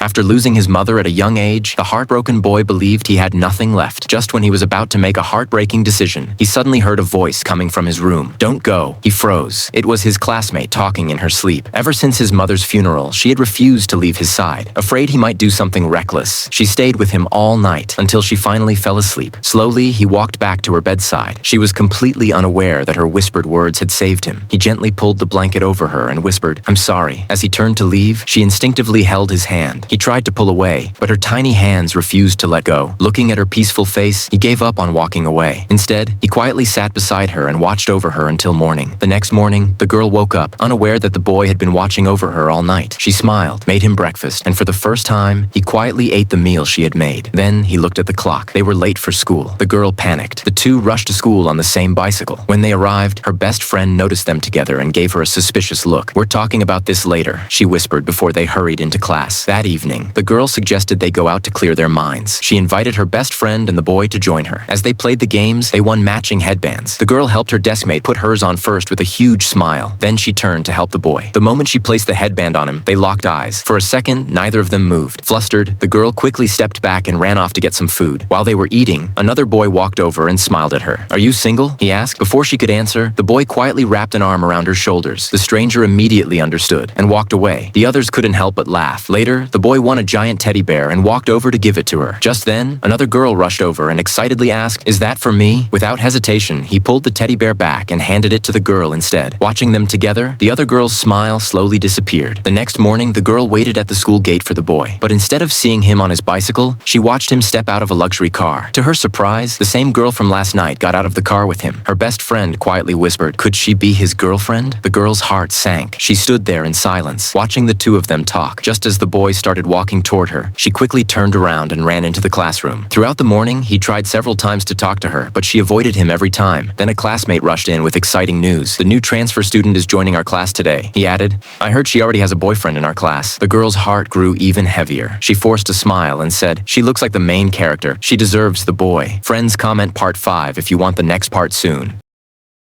After losing his mother at a young age, the heartbroken boy believed he had nothing left. Just when he was about to make a heartbreaking decision, he suddenly heard a voice coming from his room. "Don't go." He froze. It was his classmate talking in her sleep. Ever since his mother's funeral, she had refused to leave his side. Afraid he might do something reckless, she stayed with him all night until she finally fell asleep. Slowly, he walked back to her bedside. She was completely unaware that her whispered words had saved him. He gently pulled the blanket over her and whispered, "I'm sorry." As he turned to leave, she instinctively held his hand. He tried to pull away, but her tiny hands refused to let go. Looking at her peaceful face, he gave up on walking away. Instead, he quietly sat beside her and watched over her until morning. The next morning, the girl woke up, unaware that the boy had been watching over her all night. She smiled, made him breakfast, and for the first time, he quietly ate the meal she had made. Then he looked at the clock. They were late for school. The girl panicked. The two rushed to school on the same bicycle. When they arrived, her best friend noticed them together and gave her a suspicious look. "We're talking about this later," she whispered before they hurried into class. That evening, the girl suggested they go out to clear their minds. She invited her best friend and the boy to join her. As they played the games, they won matching headbands. The girl helped her deskmate put hers on first with a huge smile. Then she turned to help the boy. The moment she placed the headband on him, they locked eyes. For a second, neither of them moved. Flustered, the girl quickly stepped back and ran off to get some food. While they were eating, another boy walked over and smiled at her. "Are you single?" he asked. Before she could answer, the boy quietly wrapped an arm around her shoulders. The stranger immediately understood and walked away. The others couldn't help but laugh. Later, the boy won a giant teddy bear and walked over to give it to her. Just then, another girl rushed over and excitedly asked, "Is that for me?" Without hesitation, he pulled the teddy bear back and handed it to the girl instead. Watching them together, the other girl's smile slowly disappeared. The next morning, the girl waited at the school gate for the boy. But instead of seeing him on his bicycle, she watched him step out of a luxury car. To her surprise, the same girl from last night got out of the car with him. Her best friend quietly whispered, "Could she be his girlfriend?" The girl's heart sank. She stood there in silence, watching the two of them talk. Just as the boy started walking toward her, she quickly turned around and ran into the classroom. Throughout the morning, he tried several times to talk to her, but she avoided him every time. Then a classmate rushed in with exciting news. "The new transfer student is joining our class today," he added. "I heard she already has a boyfriend in our class." The girl's heart grew even heavier. She forced a smile and said, "She looks like the main character. She deserves the boy." Friends, comment part 5 if you want the next part soon.